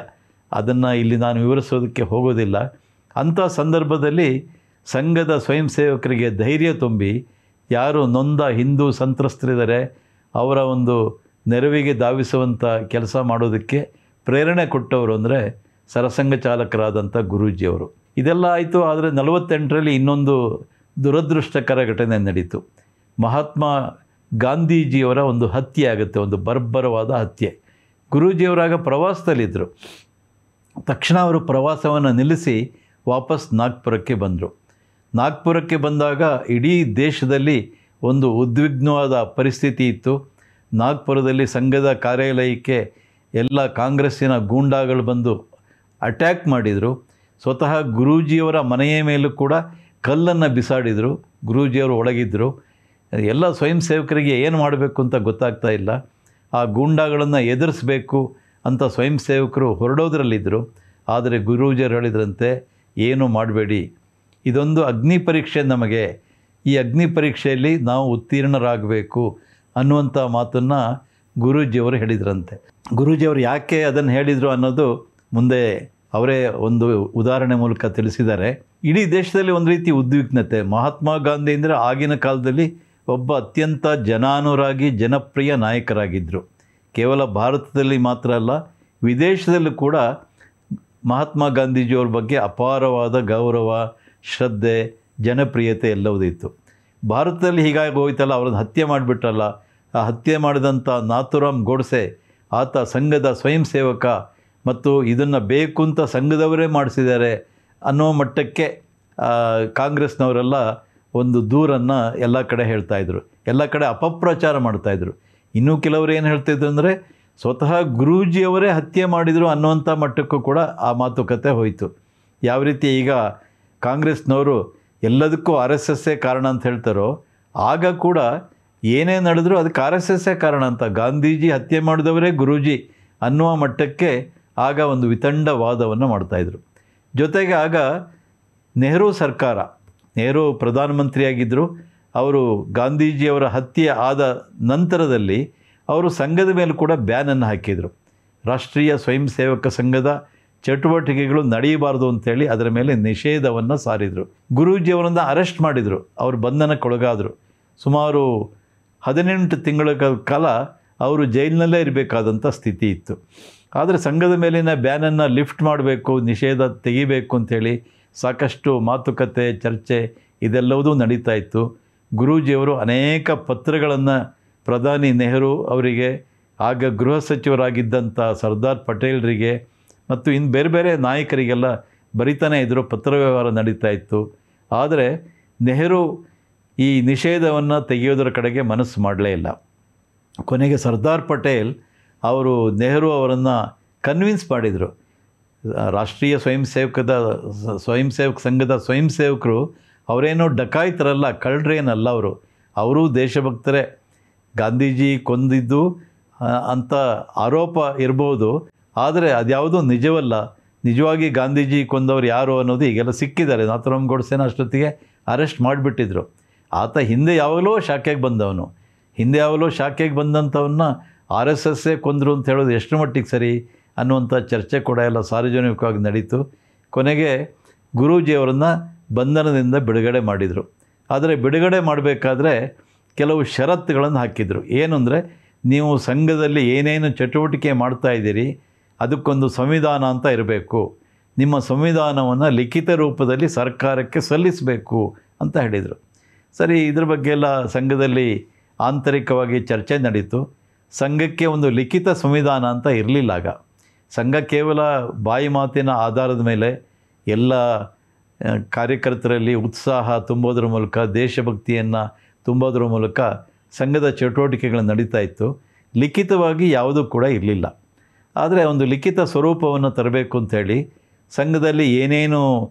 ಅದನ್ನು ಇಲ್ಲಿ ನಾನು ವಿವರಿಸೋದಕ್ಕೆ ಹೋಗೋದಿಲ್ಲ. ಅಂಥ ಸಂದರ್ಭದಲ್ಲಿ ಸಂಘದ ಸ್ವಯಂ ಸೇವಕರಿಗೆ ಧೈರ್ಯ ತುಂಬಿ, ಯಾರು ನೊಂದ ಹಿಂದೂ ಸಂತ್ರಸ್ತರಿದ್ದಾರೆ ಅವರ ಒಂದು ನೆರವಿಗೆ ಧಾವಿಸುವಂಥ ಕೆಲಸ ಮಾಡೋದಕ್ಕೆ ಪ್ರೇರಣೆ ಕೊಟ್ಟವರು ಅಂದರೆ ಸರಸಂಘ ಚಾಲಕರಾದಂಥ ಗುರೂಜಿಯವರು. ಇದೆಲ್ಲ ಆಯಿತು. ಆದರೆ 48ರಲ್ಲಿ ಇನ್ನೊಂದು ದುರದೃಷ್ಟಕರ ಘಟನೆ ನಡೀತು. ಮಹಾತ್ಮ ಗಾಂಧೀಜಿಯವರ ಒಂದು ಹತ್ಯೆ ಆಗುತ್ತೆ, ಒಂದು ಬರ್ಬರವಾದ ಹತ್ಯೆ. ಗುರೂಜಿಯವರಾಗ ಪ್ರವಾಸದಲ್ಲಿದ್ದರು. ತಕ್ಷಣ ಅವರು ಪ್ರವಾಸವನ್ನು ನಿಲ್ಲಿಸಿ ವಾಪಸ್ ನಾಗ್ಪುರಕ್ಕೆ ಬಂದರು. ನಾಗ್ಪುರಕ್ಕೆ ಬಂದಾಗ ಇಡೀ ದೇಶದಲ್ಲಿ ಒಂದು ಉದ್ವಿಗ್ನವಾದ ಪರಿಸ್ಥಿತಿ ಇತ್ತು. ನಾಗ್ಪುರದಲ್ಲಿ ಸಂಘದ ಕಾರ್ಯಾಲಯಕ್ಕೆ ಎಲ್ಲ ಕಾಂಗ್ರೆಸ್ಸಿನ ಗೂಂಡಾಗಳು ಬಂದು ಅಟ್ಯಾಕ್ ಮಾಡಿದರು. ಸ್ವತಃ ಗುರೂಜಿಯವರ ಮನೆಯ ಮೇಲೂ ಕೂಡ ಕಲ್ಲನ್ನು ಬಿಸಾಡಿದರು. ಗುರೂಜಿಯವರು ಒಳಗಿದ್ದರು. ಎಲ್ಲ ಸ್ವಯಂ ಸೇವಕರಿಗೆ ಏನು ಮಾಡಬೇಕು ಅಂತ ಗೊತ್ತಾಗ್ತಾ ಇಲ್ಲ. ಆ ಗೂಂಡಾಗಳನ್ನು ಎದುರಿಸಬೇಕು ಅಂತ ಸ್ವಯಂ ಸೇವಕರು ಹೊರಡೋದ್ರಲ್ಲಿದ್ದರು. ಆದರೆ ಗುರೂಜಿಯವರು ಹೇಳಿದ್ರಂತೆ, ಏನು ಮಾಡಬೇಡಿ, ಇದೊಂದು ಅಗ್ನಿ ಪರೀಕ್ಷೆ ನಮಗೆ, ಈ ಅಗ್ನಿ ಪರೀಕ್ಷೆಯಲ್ಲಿ ನಾವು ಉತ್ತೀರ್ಣರಾಗಬೇಕು ಅನ್ನುವಂಥ ಮಾತನ್ನು ಗುರೂಜಿಯವರು ಹೇಳಿದ್ರಂತೆ. ಗುರೂಜಿಯವರು ಯಾಕೆ ಅದನ್ನು ಹೇಳಿದರು ಅನ್ನೋದು ಮುಂದೆ ಅವರೇ ಒಂದು ಉದಾಹರಣೆ ಮೂಲಕ ತಿಳಿಸಿದ್ದಾರೆ. ಇಡೀ ದೇಶದಲ್ಲಿ ಒಂದು ರೀತಿ ಉದ್ವಿಗ್ನತೆ. ಮಹಾತ್ಮ ಗಾಂಧಿ ಅಂದರೆ ಆಗಿನ ಕಾಲದಲ್ಲಿ ಒಬ್ಬ ಅತ್ಯಂತ ಜನಾನುರಾಗಿ ಜನಪ್ರಿಯ ನಾಯಕರಾಗಿದ್ದರು. ಕೇವಲ ಭಾರತದಲ್ಲಿ ಮಾತ್ರ ಅಲ್ಲ, ವಿದೇಶದಲ್ಲೂ ಕೂಡ ಮಹಾತ್ಮ ಗಾಂಧೀಜಿಯವ್ರ ಬಗ್ಗೆ ಅಪಾರವಾದ ಗೌರವ, ಶ್ರದ್ಧೆ, ಜನಪ್ರಿಯತೆ ಎಲ್ಲವುದಿತ್ತು. ಭಾರತದಲ್ಲಿ ಹೀಗಾಗಿ ಹೋಯ್ತಲ್ಲ, ಅವ್ರನ್ನ ಹತ್ಯೆ ಮಾಡಿಬಿಟ್ರಲ್ಲ. ಆ ಹತ್ಯೆ ಮಾಡಿದಂಥ ನಾಥುರಾಮ್ ಗೋಡ್ಸೆ, ಆತ ಸಂಘದ ಸ್ವಯಂ ಸೇವಕ ಮತ್ತು ಇದನ್ನು ಬೇಕು ಅಂತ ಸಂಘದವರೇ ಮಾಡಿಸಿದ್ದಾರೆ ಅನ್ನೋ ಮಟ್ಟಕ್ಕೆ ಕಾಂಗ್ರೆಸ್ನವರೆಲ್ಲ ಒಂದು ದೂರನ್ನು ಎಲ್ಲ ಕಡೆ ಹೇಳ್ತಾಯಿದ್ರು, ಎಲ್ಲ ಕಡೆ ಅಪಪ್ರಚಾರ ಮಾಡ್ತಾಯಿದ್ರು. ಇನ್ನೂ ಕೆಲವರು ಏನು ಹೇಳ್ತಾಯಿದ್ರು ಅಂದರೆ, ಸ್ವತಃ ಗುರೂಜಿಯವರೇ ಹತ್ಯೆ ಮಾಡಿದರು ಅನ್ನುವಂಥ ಮಟ್ಟಕ್ಕೂ ಕೂಡ ಆ ಮಾತುಕತೆ ಹೋಯಿತು. ಯಾವ ರೀತಿ ಈಗ ಕಾಂಗ್ರೆಸ್ನವರು ಎಲ್ಲದಕ್ಕೂ ಆರ್ ಎಸ್ ಎಸ್ಸೇ ಕಾರಣ ಅಂತ ಹೇಳ್ತಾರೋ, ಆಗ ಕೂಡ ಏನೇ ನಡೆದರೂ ಅದಕ್ಕೆ ಆರ್ ಎಸ್ ಎಸ್ಸೇ ಕಾರಣ ಅಂತ, ಗಾಂಧೀಜಿ ಹತ್ಯೆ ಮಾಡಿದವರೇ ಗುರೂಜಿ ಅನ್ನುವ ಮಟ್ಟಕ್ಕೆ ಆಗ ಒಂದು ವಿತಂಡವಾದವನ್ನು ಮಾಡ್ತಾಯಿದ್ರು. ಜೊತೆಗೆ ಆಗ ನೆಹರು ಸರ್ಕಾರ, ನೆಹರು ಪ್ರಧಾನಮಂತ್ರಿಯಾಗಿದ್ದರು. ಅವರು ಗಾಂಧೀಜಿಯವರ ಹತ್ಯೆ ಆದ ನಂತರದಲ್ಲಿ ಅವರು ಸಂಘದ ಮೇಲೆ ಕೂಡ ಬ್ಯಾನನ್ನು ಹಾಕಿದರು. ರಾಷ್ಟ್ರೀಯ ಸ್ವಯಂ ಸೇವಕ ಸಂಘದ ಚಟುವಟಿಕೆಗಳು ನಡೆಯಬಾರ್ದು ಅಂತೇಳಿ ಅದರ ಮೇಲೆ ನಿಷೇಧವನ್ನು ಸಾರಿದರು. ಗುರೂಜಿಯವರನ್ನು ಅರೆಸ್ಟ್ ಮಾಡಿದರು, ಅವರು ಬಂಧನಕ್ಕೊಳಗಾದರು. ಸುಮಾರು 18 ತಿಂಗಳ ಕಾಲ ಅವರು ಜೈಲಿನಲ್ಲೇ ಇರಬೇಕಾದಂಥ ಸ್ಥಿತಿ ಇತ್ತು. ಆದರೆ ಸಂಘದ ಮೇಲಿನ ಬ್ಯಾನನ್ನು ಲಿಫ್ಟ್ ಮಾಡಬೇಕು, ನಿಷೇಧ ತೆಗಿಬೇಕು ಅಂಥೇಳಿ ಸಾಕಷ್ಟು ಮಾತುಕತೆ, ಚರ್ಚೆ ಇದೆಲ್ಲವೂ ನಡೀತಾ ಇತ್ತು. ಗುರೂಜಿಯವರು ಅನೇಕ ಪತ್ರಗಳನ್ನು ಪ್ರಧಾನಿ ನೆಹರು ಅವರಿಗೆ, ಆಗ ಗೃಹ ಸಚಿವರಾಗಿದ್ದಂಥ ಸರ್ದಾರ್ ಪಟೇಲ್ರಿಗೆ ಮತ್ತು ಇನ್ನು ಬೇರೆ ಬೇರೆ ನಾಯಕರಿಗೆಲ್ಲ ಬರಿತಾನೇ ಇದ್ದರು. ಪತ್ರ ವ್ಯವಹಾರ ನಡೀತಾ ಇತ್ತು. ಆದರೆ ನೆಹರು ಈ ನಿಷೇಧವನ್ನು ತೆಗೆಯೋದರ ಕಡೆಗೆ ಮನಸ್ಸು ಮಾಡಲೇ ಇಲ್ಲ. ಕೊನೆಗೆ ಸರ್ದಾರ್ ಪಟೇಲ್ ಅವರು ನೆಹರು ಅವರನ್ನು ಕನ್ವಿನ್ಸ್ ಮಾಡಿದರು. ರಾಷ್ಟ್ರೀಯ ಸ್ವಯಂ ಸೇವಕ ಸಂಘದ ಸ್ವಯಂ ಸೇವಕರು ಅವರೇನೋ ಡಕಾಯಿತರಲ್ಲ, ಕಳ್ಳರೇನಲ್ಲ, ಅವರು ದೇಶಭಕ್ತರೇ. ಗಾಂಧೀಜಿ ಕೊಂದಿದ್ದು ಅಂತ ಆರೋಪ ಇರ್ಬೋದು, ಆದರೆ ಅದ್ಯಾವುದೂ ನಿಜವಲ್ಲ. ನಿಜವಾಗಿ ಗಾಂಧೀಜಿ ಕೊಂದವರು ಯಾರು ಅನ್ನೋದು ಈಗೆಲ್ಲ ಸಿಕ್ಕಿದ್ದಾರೆ. ನಾಥೂರಾಮ್ ಗೋಡ್ಸೆನ ಅಷ್ಟೊತ್ತಿಗೆ ಅರೆಸ್ಟ್ ಮಾಡಿಬಿಟ್ಟಿದ್ರು. ಆತ ಹಿಂದೆ ಯಾವಾಗಲೂ ಶಾಖೆಗೆ ಬಂದಂಥವನ್ನ ಆರ್ ಎಸ್ ಎಸ್ಸೇ ಕೊಂದರು ಅಂತ ಹೇಳೋದು ಎಷ್ಟು ಮಟ್ಟಿಗೆ ಸರಿ ಅನ್ನುವಂಥ ಚರ್ಚೆ ಕೂಡ ಎಲ್ಲ ಸಾರ್ವಜನಿಕವಾಗಿ ನಡೀತು. ಕೊನೆಗೆ ಗುರೂಜಿಯವರನ್ನು ಬಂಧನದಿಂದ ಬಿಡುಗಡೆ ಮಾಡಿದರು. ಆದರೆ ಬಿಡುಗಡೆ ಮಾಡಬೇಕಾದ್ರೆ ಕೆಲವು ಷರತ್ತುಗಳನ್ನು ಹಾಕಿದರು. ಏನು ಅಂದರೆ, ನೀವು ಸಂಘದಲ್ಲಿ ಏನೇನು ಚಟುವಟಿಕೆ ಮಾಡ್ತಾಯಿದ್ದೀರಿ ಅದಕ್ಕೊಂದು ಸಂವಿಧಾನ ಅಂತ ಇರಬೇಕು, ನಿಮ್ಮ ಸಂವಿಧಾನವನ್ನು ಲಿಖಿತ ರೂಪದಲ್ಲಿ ಸರ್ಕಾರಕ್ಕೆ ಸಲ್ಲಿಸಬೇಕು ಅಂತ ಹೇಳಿದರು. ಸರಿ, ಇದ್ರ ಬಗ್ಗೆ ಎಲ್ಲ ಸಂಘದಲ್ಲಿ ಆಂತರಿಕವಾಗಿ ಚರ್ಚೆ ನಡೀತು. ಸಂಘಕ್ಕೆ ಒಂದು ಲಿಖಿತ ಸಂವಿಧಾನ ಅಂತ ಇರಲಿಲ್ಲ ಆಗ. ಸಂಘ ಕೇವಲ ಬಾಯಿ ಮಾತಿನ ಆಧಾರದ ಮೇಲೆ ಎಲ್ಲ ಕಾರ್ಯಕರ್ತರಲ್ಲಿ ಉತ್ಸಾಹ ತುಂಬೋದ್ರ ಮೂಲಕ, ದೇಶಭಕ್ತಿಯನ್ನು ತುಂಬೋದ್ರ ಮೂಲಕ ಸಂಘದ ಚಟುವಟಿಕೆಗಳು ನಡೀತಾ ಇತ್ತು. ಲಿಖಿತವಾಗಿ ಯಾವುದೂ ಕೂಡ ಇರಲಿಲ್ಲ. ಆದರೆ ಒಂದು ಲಿಖಿತ ಸ್ವರೂಪವನ್ನು ತರಬೇಕು ಅಂಥೇಳಿ ಸಂಘದಲ್ಲಿ ಏನೇನು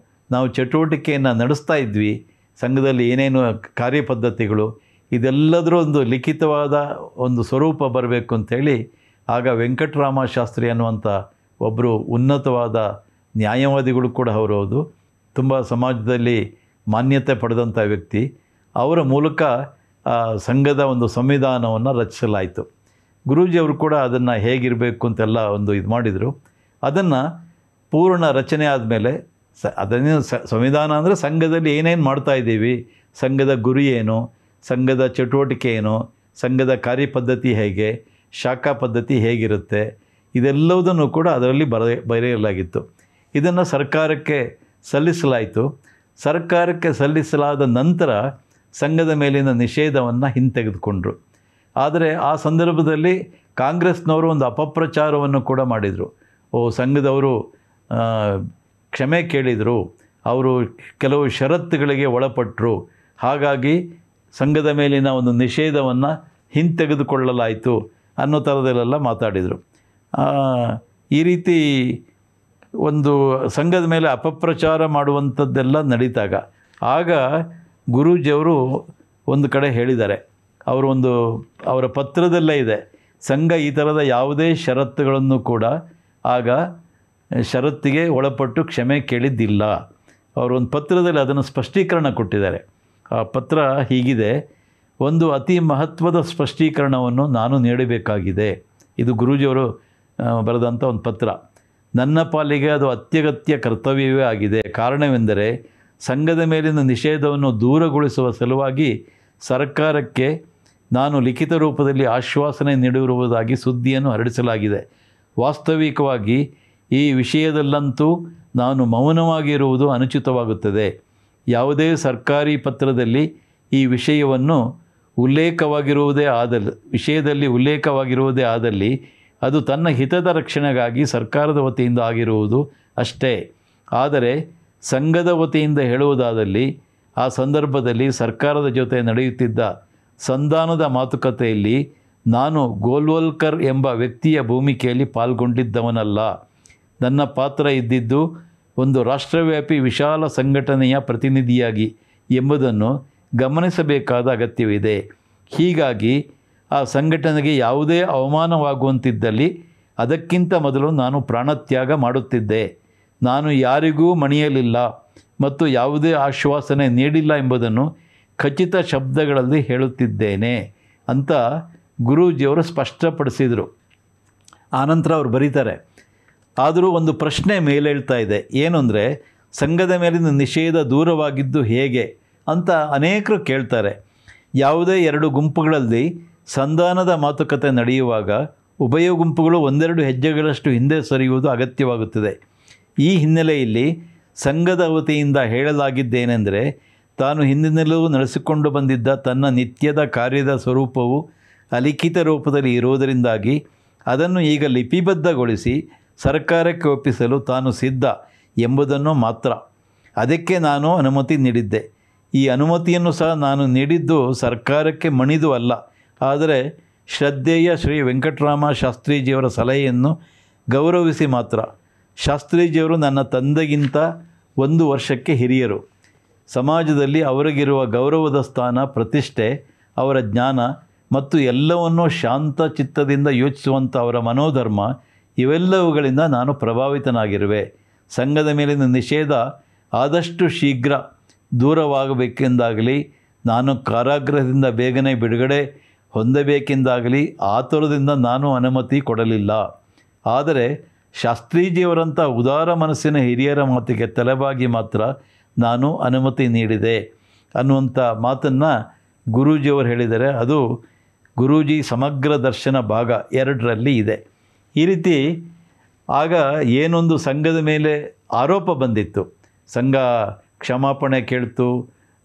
ನಾವು ಚಟುವಟಿಕೆಯನ್ನು ನಡೆಸ್ತಾ ಇದ್ವಿ, ಸಂಘದಲ್ಲಿ ಏನೇನು ಕಾರ್ಯಪದ್ಧತಿಗಳು, ಇದೆಲ್ಲದರ ಒಂದು ಲಿಖಿತವಾದ ಒಂದು ಸ್ವರೂಪ ಬರಬೇಕು ಅಂಥೇಳಿ ಆಗ ವೆಂಕಟರಾಮ ಶಾಸ್ತ್ರಿ ಅನ್ನುವಂಥ ಒಬ್ಬರು ಉನ್ನತವಾದ ನ್ಯಾಯವಾದಿಗಳು ಕೂಡ ಹೌದು, ತುಂಬ ಸಮಾಜದಲ್ಲಿ ಮಾನ್ಯತೆ ಪಡೆದಂಥ ವ್ಯಕ್ತಿ, ಅವರ ಮೂಲಕ ಸಂಘದ ಒಂದು ಸಂವಿಧಾನವನ್ನು ರಚಿಸಲಾಯಿತು. ಗುರೂಜಿಯವರು ಕೂಡ ಅದನ್ನು ಹೇಗಿರಬೇಕು ಅಂತೆಲ್ಲ ಒಂದು ಇದು ಮಾಡಿದರು. ಅದನ್ನು ಪೂರ್ಣ ರಚನೆ ಆದಮೇಲೆ ಅದನ್ನೇ ಸಂವಿಧಾನ ಅಂದರೆ ಸಂಘದಲ್ಲಿ ಏನೇನು ಮಾಡ್ತಾಯಿದ್ದೀವಿ, ಸಂಘದ ಗುರಿ ಏನು, ಸಂಘದ ಚಟುವಟಿಕೆ ಏನು, ಸಂಘದ ಕಾರ್ಯಪದ್ಧತಿ ಹೇಗೆ, ಶಾಖಾ ಪದ್ಧತಿ ಹೇಗಿರುತ್ತೆ, ಇದೆಲ್ಲವುದನ್ನು ಕೂಡ ಅದರಲ್ಲಿ ಬರೆಯಲಾಗಿತ್ತು. ಇದನ್ನು ಸರ್ಕಾರಕ್ಕೆ ಸಲ್ಲಿಸಲಾಯಿತು. ಸರ್ಕಾರಕ್ಕೆ ಸಲ್ಲಿಸಲಾದ ನಂತರ ಸಂಘದ ಮೇಲಿನ ನಿಷೇಧವನ್ನು ಹಿಂತೆಗೆದುಕೊಂಡರು. ಆದರೆ ಆ ಸಂದರ್ಭದಲ್ಲಿ ಕಾಂಗ್ರೆಸ್ನವರು ಒಂದು ಅಪಪ್ರಚಾರವನ್ನು ಕೂಡ ಮಾಡಿದರು. ಸಂಘದವರು ಕ್ಷಮೆ ಕೇಳಿದರು, ಅವರು ಕೆಲವು ಷರತ್ತುಗಳಿಗೆ ಒಳಪಟ್ಟರು, ಹಾಗಾಗಿ ಸಂಘದ ಮೇಲಿನ ಒಂದು ನಿಷೇಧವನ್ನು ಹಿಂತೆಗೆದುಕೊಳ್ಳಲಾಯಿತು ಅನ್ನೋ ಥರದಲ್ಲೆಲ್ಲ ಮಾತಾಡಿದರು. ಈ ರೀತಿ ಒಂದು ಸಂಘದ ಮೇಲೆ ಅಪಪ್ರಚಾರ ಮಾಡುವಂಥದ್ದೆಲ್ಲ ನಡೀತಾಗ ಆಗ ಗುರೂಜಿಯವರು ಒಂದು ಕಡೆ ಹೇಳಿದ್ದಾರೆ, ಅವರ ಪತ್ರದಲ್ಲೇ ಇದೆ, ಸಂಘ ಈ ಥರದ ಯಾವುದೇ ಷರತ್ತುಗಳನ್ನು ಕೂಡ ಆಗ ಷರತ್ತಿಗೆ ಒಳಪಟ್ಟು ಕ್ಷಮೆ ಕೇಳಿದ್ದಿಲ್ಲ. ಅವರೊಂದು ಪತ್ರದಲ್ಲಿ ಅದನ್ನು ಸ್ಪಷ್ಟೀಕರಣ ಕೊಟ್ಟಿದ್ದಾರೆ. ಆ ಪತ್ರ ಹೀಗಿದೆ: ಒಂದು ಅತಿ ಮಹತ್ವದ ಸ್ಪಷ್ಟೀಕರಣವನ್ನು ನಾನು ನೀಡಬೇಕಾಗಿದೆ. ಇದು ಗುರೂಜಿಯವರು ಬರೆದಂಥ ಒಂದು ಪತ್ರ. ನನ್ನ ಪಾಲಿಗೆ ಅದು ಅತ್ಯಗತ್ಯ ಕರ್ತವ್ಯವೇ ಆಗಿದೆ. ಕಾರಣವೆಂದರೆ ಸಂಘದ ಮೇಲಿನ ನಿಷೇಧವನ್ನು ದೂರಗೊಳಿಸುವ ಸಲುವಾಗಿ ಸರ್ಕಾರಕ್ಕೆ ನಾನು ಲಿಖಿತ ರೂಪದಲ್ಲಿ ಆಶ್ವಾಸನೆ ನೀಡಿರುವುದಾಗಿ ಸುದ್ದಿಯನ್ನು ಹರಡಿಸಲಾಗಿದೆ. ವಾಸ್ತವಿಕವಾಗಿ ಈ ವಿಷಯದಲ್ಲಂತೂ ನಾನು ಮೌನವಾಗಿರುವುದು ಅನುಚಿತವಾಗುತ್ತದೆ. ಯಾವುದೇ ಸರ್ಕಾರಿ ಪತ್ರದಲ್ಲಿ ಈ ವಿಷಯದಲ್ಲಿ ಉಲ್ಲೇಖವಾಗಿರುವುದೇ ಆದಲ್ಲಿ ಅದು ತನ್ನ ಹಿತದ ರಕ್ಷಣೆಗಾಗಿ ಸರ್ಕಾರದ ವತಿಯಿಂದ ಆಗಿರುವುದು ಅಷ್ಟೇ. ಆದರೆ ಸಂಘದ ವತಿಯಿಂದ ಹೇಳುವುದಾದಲ್ಲಿ ಆ ಸಂದರ್ಭದಲ್ಲಿ ಸರ್ಕಾರದ ಜೊತೆ ನಡೆಯುತ್ತಿದ್ದ ಸಂಧಾನದ ಮಾತುಕತೆಯಲ್ಲಿ ನಾನು ಗೋಲ್ವಲ್ಕರ್ ಎಂಬ ವ್ಯಕ್ತಿಯ ಭೂಮಿಕೆಯಲ್ಲಿ ಪಾಲ್ಗೊಂಡಿದ್ದವನಲ್ಲ. ನನ್ನ ಪಾತ್ರ ಇದ್ದಿದ್ದು ಒಂದು ರಾಷ್ಟ್ರವ್ಯಾಪಿ ವಿಶಾಲ ಸಂಘಟನೆಯ ಪ್ರತಿನಿಧಿಯಾಗಿ ಎಂಬುದನ್ನು ಗಮನಿಸಬೇಕಾದ ಅಗತ್ಯವಿದೆ. ಹೀಗಾಗಿ ಆ ಸಂಘಟನೆಗೆ ಯಾವುದೇ ಅವಮಾನವಾಗುವಂತಿದ್ದಲ್ಲಿ ಅದಕ್ಕಿಂತ ಮೊದಲು ನಾನು ಪ್ರಾಣತ್ಯಾಗ ಮಾಡುತ್ತಿದ್ದೆ. ನಾನು ಯಾರಿಗೂ ಮಣಿಯಲಿಲ್ಲ ಮತ್ತು ಯಾವುದೇ ಆಶ್ವಾಸನೆ ನೀಡಿಲ್ಲ ಎಂಬುದನ್ನು ಖಚಿತ ಶಬ್ದಗಳಲ್ಲಿ ಹೇಳುತ್ತಿದ್ದೇನೆ ಅಂತ ಗುರೂಜಿಯವರು ಸ್ಪಷ್ಟಪಡಿಸಿದರು. ಆನಂತರ ಅವರು ಬರೀತಾರೆ, ಆದರೂ ಒಂದು ಪ್ರಶ್ನೆ ಮೇಲೇಳ್ತಾ ಇದೆ. ಏನು ಅಂದರೆ, ಸಂಘದ ಮೇಲಿನ ನಿಷೇಧ ದೂರವಾಗಿದ್ದು ಹೇಗೆ ಅಂತ ಅನೇಕರು ಕೇಳ್ತಾರೆ. ಯಾವುದೇ ಎರಡು ಗುಂಪುಗಳಲ್ಲಿ ಸಂಧಾನದ ಮಾತುಕತೆ ನಡೆಯುವಾಗ ಉಭಯ ಗುಂಪುಗಳು ಒಂದೆರಡು ಹೆಜ್ಜೆಗಳಷ್ಟು ಹಿಂದೆ ಸರಿಯುವುದು ಅಗತ್ಯವಾಗುತ್ತದೆ. ಈ ಹಿನ್ನೆಲೆಯಲ್ಲಿ ಸಂಘದ ವತಿಯಿಂದ ಹೇಳಲಾಗಿದ್ದೇನೆಂದರೆ, ತಾನು ಹಿಂದಿನಲ್ಲೂ ನಡೆಸಿಕೊಂಡು ಬಂದಿದ್ದ ತನ್ನ ನಿತ್ಯದ ಕಾರ್ಯದ ಸ್ವರೂಪವು ಅಲಿಖಿತ ರೂಪದಲ್ಲಿ ಇರುವುದರಿಂದಾಗಿ ಅದನ್ನು ಈಗ ಲಿಪಿಬದ್ಧಗೊಳಿಸಿ ಸರ್ಕಾರಕ್ಕೆ ಒಪ್ಪಿಸಲು ತಾನು ಸಿದ್ಧ ಎಂಬುದನ್ನು ಮಾತ್ರ. ಅದಕ್ಕೆ ನಾನು ಅನುಮತಿ ನೀಡಿದ್ದೆ. ಈ ಅನುಮತಿಯನ್ನು ಸಹ ನಾನು ನೀಡಿದ್ದು ಸರ್ಕಾರಕ್ಕೆ ಮಣಿದು ಅಲ್ಲ, ಆದರೆ ಶ್ರದ್ಧೇಯ ಶ್ರೀ ವೆಂಕಟರಾಮ ಶಾಸ್ತ್ರೀಜಿಯವರ ಸಲಹೆಯನ್ನು ಗೌರವಿಸಿ ಮಾತ್ರ. ಶಾಸ್ತ್ರೀಜಿಯವರು ನನ್ನ ತಂದೆಗಿಂತ 1 ವರ್ಷಕ್ಕೆ ಹಿರಿಯರು. ಸಮಾಜದಲ್ಲಿ ಅವರಿಗಿರುವ ಗೌರವದ ಸ್ಥಾನ, ಪ್ರತಿಷ್ಠೆ, ಅವರ ಜ್ಞಾನ ಮತ್ತು ಎಲ್ಲವನ್ನೂ ಶಾಂತ ಚಿತ್ತದಿಂದ ಯೋಚಿಸುವಂಥ ಅವರ ಮನೋಧರ್ಮ, ಇವೆಲ್ಲವುಗಳಿಂದ ನಾನು ಪ್ರಭಾವಿತನಾಗಿರುವೆ. ಸಂಘದ ಮೇಲಿನ ನಿಷೇಧ ಆದಷ್ಟು ಶೀಘ್ರ ದೂರವಾಗಬೇಕೆಂದಾಗಲಿ, ನಾನು ಕಾರಾಗೃಹದಿಂದ ಬೇಗನೆ ಬಿಡುಗಡೆ ಹೊಂದಬೇಕೆಂದಾಗಲಿ ಆತುರದಿಂದ ನಾನು ಅನುಮತಿ ಕೊಡಲಿಲ್ಲ. ಆದರೆ ಶಾಸ್ತ್ರೀಜಿಯವರಂಥ ಉದಾರ ಮನಸ್ಸಿನ ಹಿರಿಯರ ಮಾತಿಗೆ ತಲೆಬಾಗಿ ಮಾತ್ರ ನಾನು ಅನುಮತಿ ನೀಡಿದೆ ಅನ್ನುವಂಥ ಮಾತನ್ನು ಗುರೂಜಿಯವರು ಹೇಳಿದರೆ, ಅದು ಗುರೂಜಿ ಸಮಗ್ರ ದರ್ಶನ ಭಾಗ 2ರಲ್ಲಿ ಇದೆ. ಈ ರೀತಿ ಆಗ ಏನೊಂದು ಸಂಘದ ಮೇಲೆ ಆರೋಪ ಬಂದಿತ್ತು, ಸಂಘ ಕ್ಷಮಾಪಣೆ ಕೇಳ್ತು,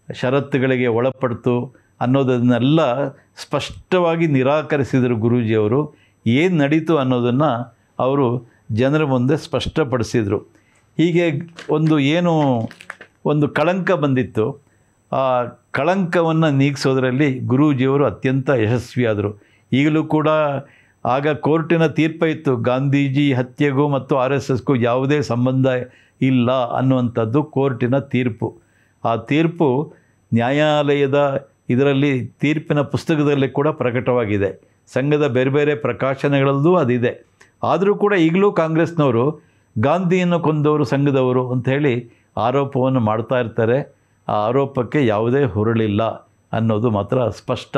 ಷರತ್ತುಗಳಿಗೆ ಒಳಪಡ್ತು ಅನ್ನೋದನ್ನೆಲ್ಲ ಸ್ಪಷ್ಟವಾಗಿ ನಿರಾಕರಿಸಿದರು ಗುರೂಜಿಯವರು. ಏನು ನಡೀತು ಅನ್ನೋದನ್ನು ಅವರು ಜನರ ಮುಂದೆ ಸ್ಪಷ್ಟಪಡಿಸಿದರು. ಹೀಗೆ ಒಂದು ಕಳಂಕ ಬಂದಿತ್ತು. ಆ ಕಳಂಕವನ್ನು ನೀಗಿಸೋದರಲ್ಲಿ ಗುರೂಜಿಯವರು ಅತ್ಯಂತ ಯಶಸ್ವಿಯಾದರು. ಈಗಲೂ ಕೂಡ ಆಗ ಕೋರ್ಟಿನ ತೀರ್ಪ ಇತ್ತು, ಗಾಂಧೀಜಿ ಹತ್ಯೆಗೂ ಮತ್ತು RSSಗೂ ಯಾವುದೇ ಸಂಬಂಧ ಇಲ್ಲ ಅನ್ನುವಂಥದ್ದು ಕೋರ್ಟಿನ ತೀರ್ಪು. ಆ ತೀರ್ಪು ನ್ಯಾಯಾಲಯದ ಇದರಲ್ಲಿ ತೀರ್ಪಿನ ಪುಸ್ತಕದಲ್ಲಿ ಕೂಡ ಪ್ರಕಟವಾಗಿದೆ. ಸಂಘದ ಬೇರೆ ಬೇರೆ ಪ್ರಕಾಶನಗಳಲ್ಲೂ ಅದಿದೆ. ಆದರೂ ಕೂಡ ಈಗಲೂ ಕಾಂಗ್ರೆಸ್ನವರು ಗಾಂಧಿಯನ್ನು ಕೊಂದವರು ಸಂಘದವರು ಅಂಥೇಳಿ ಆರೋಪವನ್ನು ಮಾಡ್ತಾ ಇರ್ತಾರೆ. ಆ ಆರೋಪಕ್ಕೆ ಯಾವುದೇ ಹುರುಳಿಲ್ಲ ಅನ್ನೋದು ಮಾತ್ರ ಸ್ಪಷ್ಟ.